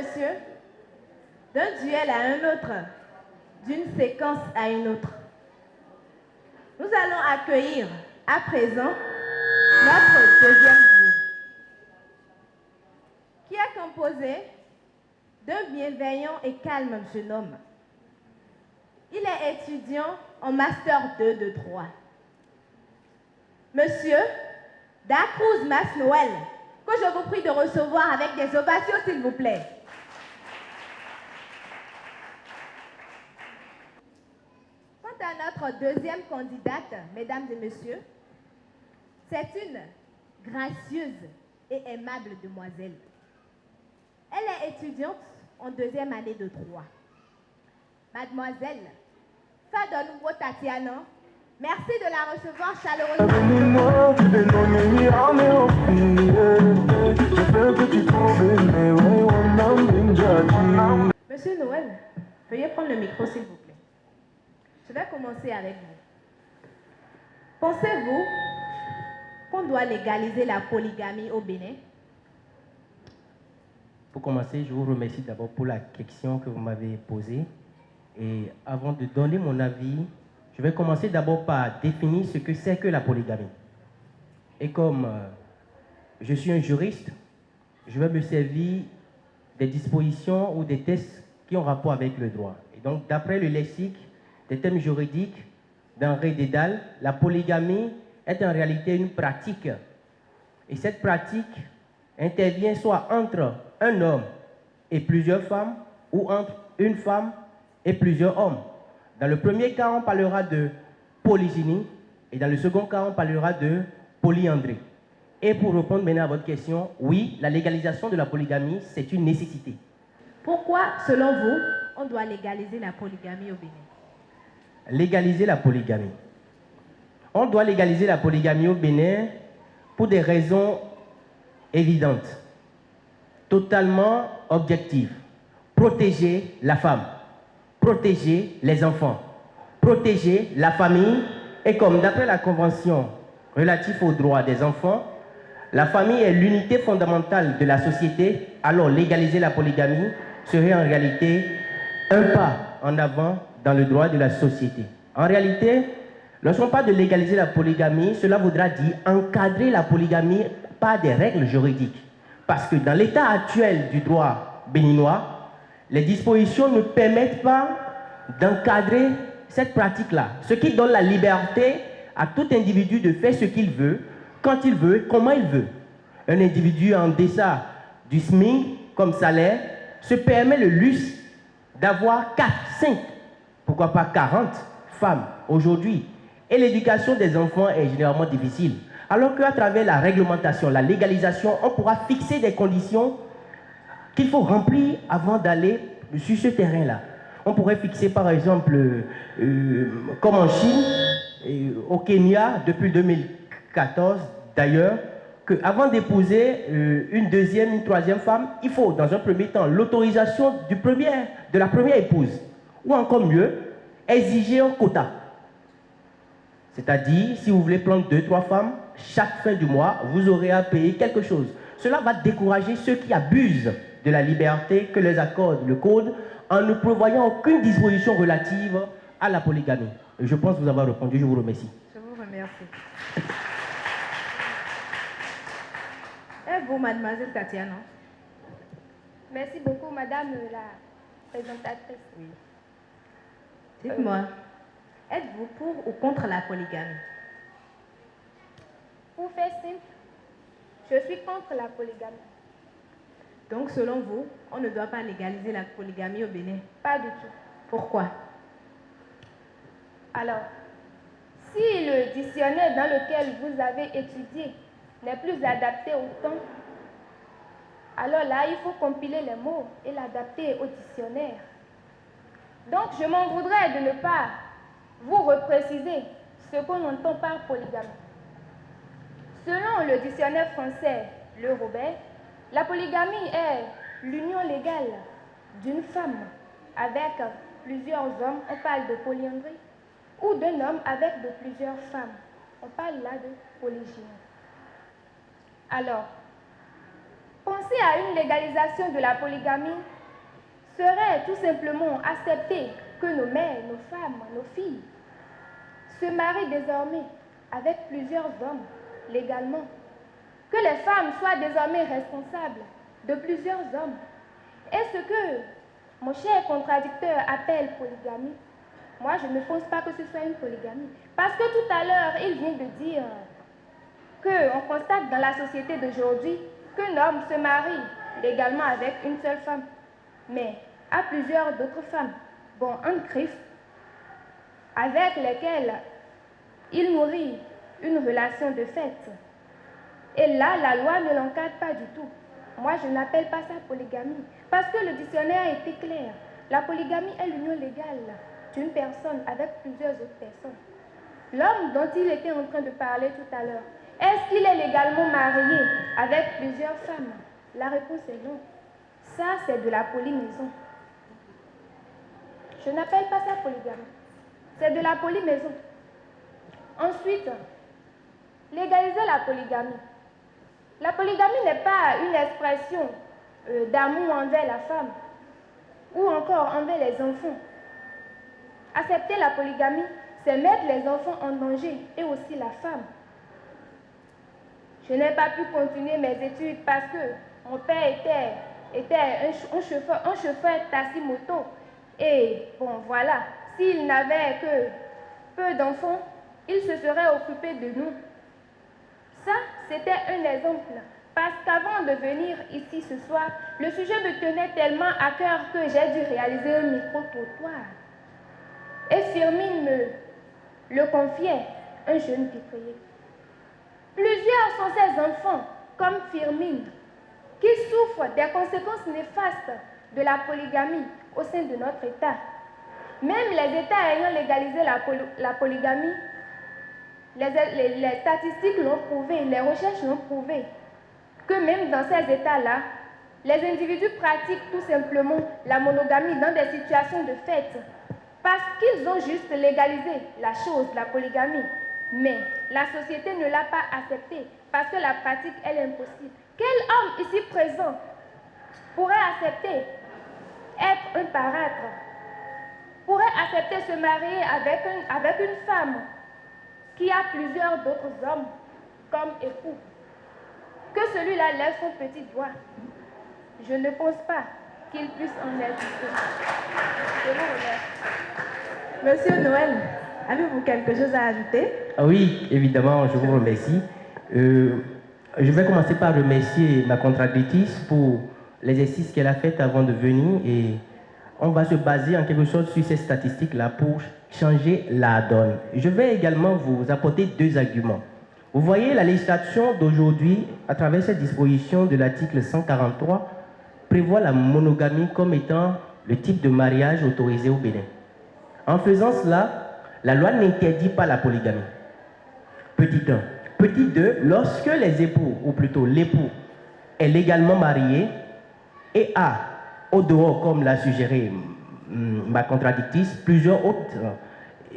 messieurs, d'un duel à un autre, d'une séquence à une autre, nous allons accueillir à présent notre deuxième duo, qui est composé d'un bienveillant et calme jeune homme. Il est étudiant en Master 2 de droit. Monsieur Dacruz Mas Noël, que je vous prie de recevoir avec des ovations, s'il vous plaît. Quant à notre deuxième candidate, mesdames et messieurs, c'est une gracieuse et aimable demoiselle. Elle est étudiante en deuxième année de droit. Mademoiselle Fadonoubo Tatiana, merci de la recevoir chaleureusement. Monsieur Noël, veuillez prendre le micro, s'il vous plaît. Je vais commencer avec vous. Pensez-vous qu'on doit légaliser la polygamie au Bénin? Pour commencer, je vous remercie d'abord pour la question que vous m'avez posée. Et avant de donner mon avis, je vais commencer d'abord par définir ce que c'est que la polygamie. Et comme je suis un juriste, je vais me servir des dispositions ou des textes qui ont rapport avec le droit. Et donc, d'après le lexique des thèmes juridiques d'Henri Dédale, la polygamie est en réalité une pratique. Et cette pratique intervient soit entre un homme et plusieurs femmes ou entre une femme et plusieurs hommes. Dans le premier cas, on parlera de polygynie et dans le second cas, on parlera de polyandrie. Et pour répondre maintenant à votre question, oui, la légalisation de la polygamie, c'est une nécessité. Pourquoi, selon vous, on doit légaliser la polygamie au Bénin? Légaliser la polygamie. On doit légaliser la polygamie au Bénin pour des raisons évidentes, totalement objectives. Protéger la femme, protéger les enfants, protéger la famille. Et comme d'après la Convention relative aux droits des enfants, la famille est l'unité fondamentale de la société, alors légaliser la polygamie serait en réalité un pas en avant dans le droit de la société. En réalité, lorsqu'on parle de légaliser la polygamie, cela voudra dire encadrer la polygamie par des règles juridiques. Parce que dans l'état actuel du droit béninois, les dispositions ne permettent pas d'encadrer cette pratique-là. Ce qui donne la liberté à tout individu de faire ce qu'il veut, quand il veut, comment il veut. Un individu en deçà du SMIC comme salaire se permet le luxe d'avoir 4, 5, pourquoi pas 40 femmes aujourd'hui. Et l'éducation des enfants est généralement difficile. Alors qu'à travers la réglementation, la légalisation, on pourra fixer des conditions qu'il faut remplir avant d'aller sur ce terrain-là. On pourrait fixer par exemple, comme en Chine, au Kenya, depuis 2014 d'ailleurs, qu'avant d'épouser une deuxième, une troisième femme, il faut dans un premier temps l'autorisation de la première épouse. Ou encore mieux, exiger un quota. C'est-à-dire, si vous voulez prendre 2, 3 femmes, chaque fin du mois, vous aurez à payer quelque chose. Cela va décourager ceux qui abusent de la liberté que les accorde le Code en ne prévoyant aucune disposition relative à la polygamie. Je pense vous avoir répondu, je vous remercie. Je vous remercie. Et vous, mademoiselle Tatiana? Merci beaucoup, madame la présentatrice. Oui. Dites-moi, êtes-vous pour ou contre la polygamie? Pour faire simple, je suis contre la polygamie. Donc, selon vous, on ne doit pas légaliser la polygamie au Bénin? Pas du tout. Pourquoi? Alors, si le dictionnaire dans lequel vous avez étudié n'est plus adapté au temps, alors là, il faut compiler les mots et l'adapter au dictionnaire. Donc, je m'en voudrais de ne pas vous repréciser ce qu'on entend par polygamie. Selon le dictionnaire français Le Robert, la polygamie est l'union légale d'une femme avec plusieurs hommes, on parle de polyandrie, ou d'un homme avec de plusieurs femmes, on parle là de polygynie. Alors, penser à une légalisation de la polygamie serait tout simplement accepter que nos mères, nos femmes, nos filles se marient désormais avec plusieurs hommes légalement. Que les femmes soient désormais responsables de plusieurs hommes. Et ce que mon cher contradicteur appelle polygamie, moi je ne pense pas que ce soit une polygamie. Parce que tout à l'heure, il vient de dire qu'on constate dans la société d'aujourd'hui qu'un homme se marie légalement avec une seule femme, mais à plusieurs d'autres femmes, bon, en griffe, avec lesquelles il nourrit une relation de fait. Et là, la loi ne l'encadre pas du tout. Moi, je n'appelle pas ça polygamie, parce que le dictionnaire a été clair. La polygamie est l'union légale d'une personne avec plusieurs autres personnes. L'homme dont il était en train de parler tout à l'heure, est-ce qu'il est légalement marié avec plusieurs femmes? La réponse est non. Ça, c'est de la polymaison. Je n'appelle pas ça polygamie. C'est de la polymaison. Ensuite, légaliser la polygamie. La polygamie n'est pas une expression d'amour envers la femme ou encore envers les enfants. Accepter la polygamie, c'est mettre les enfants en danger et aussi la femme. Je n'ai pas pu continuer mes études parce que mon père était un chauffeur taxi-moto. Et bon, voilà, s'il n'avait que peu d'enfants, il se serait occupé de nous. Ça, c'était un exemple. Parce qu'avant de venir ici ce soir, le sujet me tenait tellement à cœur que j'ai dû réaliser un micro-trottoir. Et Firmine me le confiait, un jeune vitrier. Plusieurs sont ces enfants, comme Firmine, qui souffrent des conséquences néfastes de la polygamie au sein de notre État. Même les États ayant légalisé la polygamie, les statistiques l'ont prouvé, les recherches l'ont prouvé, que même dans ces États-là, les individus pratiquent tout simplement la monogamie dans des situations de fait, parce qu'ils ont juste légalisé la chose, la polygamie. Mais la société ne l'a pas acceptée, parce que la pratique, elle est impossible. Quel homme ici présent pourrait accepter être un parâtre, pourrait accepter se marier avec une femme qui a plusieurs d'autres hommes comme époux? Que celui-là lève son petit doigt. Je ne pense pas qu'il puisse en exister. Je vous remercie. Monsieur Noël, avez-vous quelque chose à ajouter? Oui, évidemment, je vous remercie. Je vais commencer par remercier ma contradictrice pour l'exercice qu'elle a fait avant de venir et on va se baser en quelque sorte sur ces statistiques-là pour changer la donne. Je vais également vous apporter deux arguments. Vous voyez, la législation d'aujourd'hui, à travers cette disposition de l'article 143, prévoit la monogamie comme étant le type de mariage autorisé au Bénin. En faisant cela, la loi n'interdit pas la polygamie. Petit 1. Petit 2, lorsque les époux, ou plutôt l'époux, est légalement marié et a, au dehors, comme l'a suggéré ma contradictrice, plusieurs autres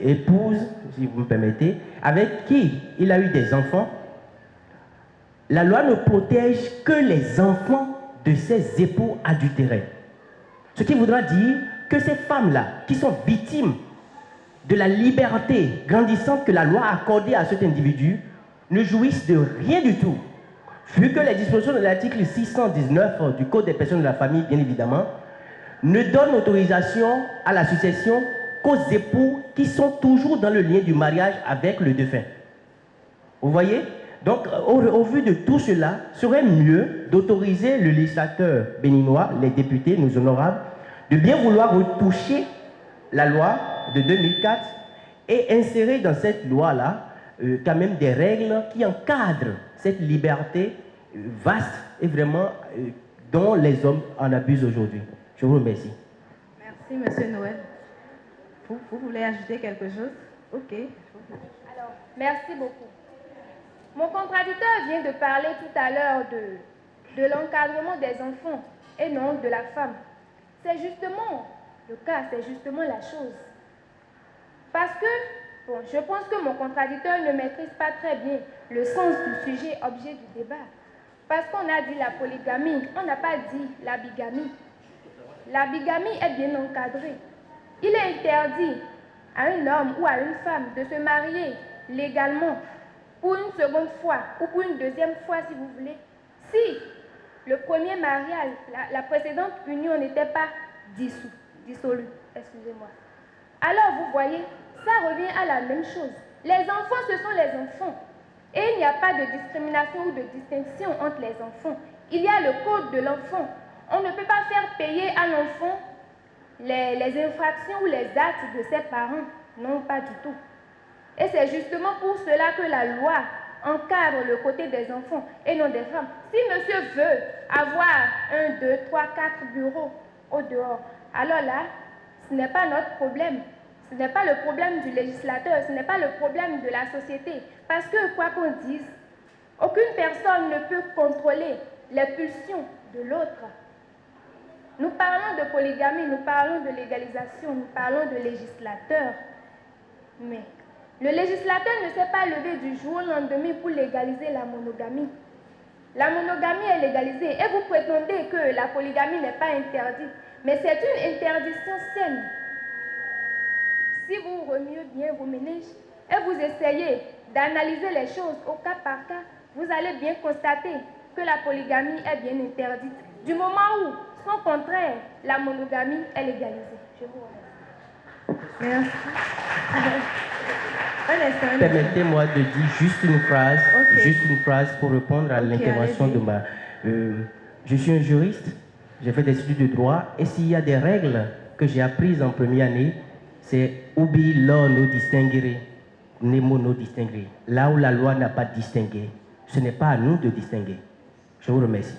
épouses, si vous me permettez, avec qui il a eu des enfants, la loi ne protège que les enfants de ces époux adultérés. Ce qui voudra dire que ces femmes-là, qui sont victimes de la liberté grandissante que la loi a accordée à cet individu, ne jouissent de rien du tout. Vu que les dispositions de l'article 619 du Code des personnes de la famille, bien évidemment, ne donnent autorisation à la succession qu'aux époux qui sont toujours dans le lien du mariage avec le défunt. Vous voyez? Donc, au vu de tout cela, il serait mieux d'autoriser le législateur béninois, les députés, nos honorables, de bien vouloir retoucher la loi de 2004 et insérer dans cette loi-là quand même des règles qui encadrent cette liberté vaste et vraiment dont les hommes en abusent aujourd'hui. Je vous remercie. Merci, Monsieur Noël. Vous voulez ajouter quelque chose? Ok. Alors, merci beaucoup. Mon contradicteur vient de parler tout à l'heure de l'encadrement des enfants et non de la femme. C'est justement le cas, c'est justement la chose. Parce que, bon, je pense que mon contradicteur ne maîtrise pas très bien le sens du sujet, objet du débat. Parce qu'on a dit la polygamie, on n'a pas dit la bigamie. la bigamie est bien encadrée. Il est interdit à un homme ou à une femme de se marier légalement pour une seconde fois ou pour une deuxième fois si vous voulez, si le premier mariage, la précédente union n'était pas dissolue. Excusez-moi. Alors vous voyez, ça revient à la même chose. Les enfants, ce sont les enfants. Et il n'y a pas de discrimination ou de distinction entre les enfants. Il y a le code de l'enfant. On ne peut pas faire payer à l'enfant les infractions ou les actes de ses parents. Non, pas du tout. Et c'est justement pour cela que la loi encadre le côté des enfants et non des femmes. Si monsieur veut avoir 1, 2, 3, 4 bureaux au dehors, alors là, ce n'est pas notre problème. Ce n'est pas le problème du législateur, ce n'est pas le problème de la société. Parce que, quoi qu'on dise, aucune personne ne peut contrôler les pulsions de l'autre. Nous parlons de polygamie, nous parlons de légalisation, nous parlons de législateur. Mais le législateur ne s'est pas levé du jour au lendemain pour légaliser la monogamie. La monogamie est légalisée et vous prétendez que la polygamie n'est pas interdite. Mais c'est une interdiction saine. Si vous remuez bien vos méninges et vous essayez d'analyser les choses au cas par cas, vous allez bien constater que la polygamie est bien interdite. Du moment où, son contraire, la monogamie est légalisée. Je vous remercie. Merci. Permettez-moi de dire juste une phrase pour répondre à l'intervention de ma... je suis un juriste, j'ai fait des études de droit, et s'il y a des règles que j'ai apprises en première année, c'est ubi law no distinguere, nemo no distinguere. Là où la loi n'a pas distingué, ce n'est pas à nous de distinguer. Je vous remercie.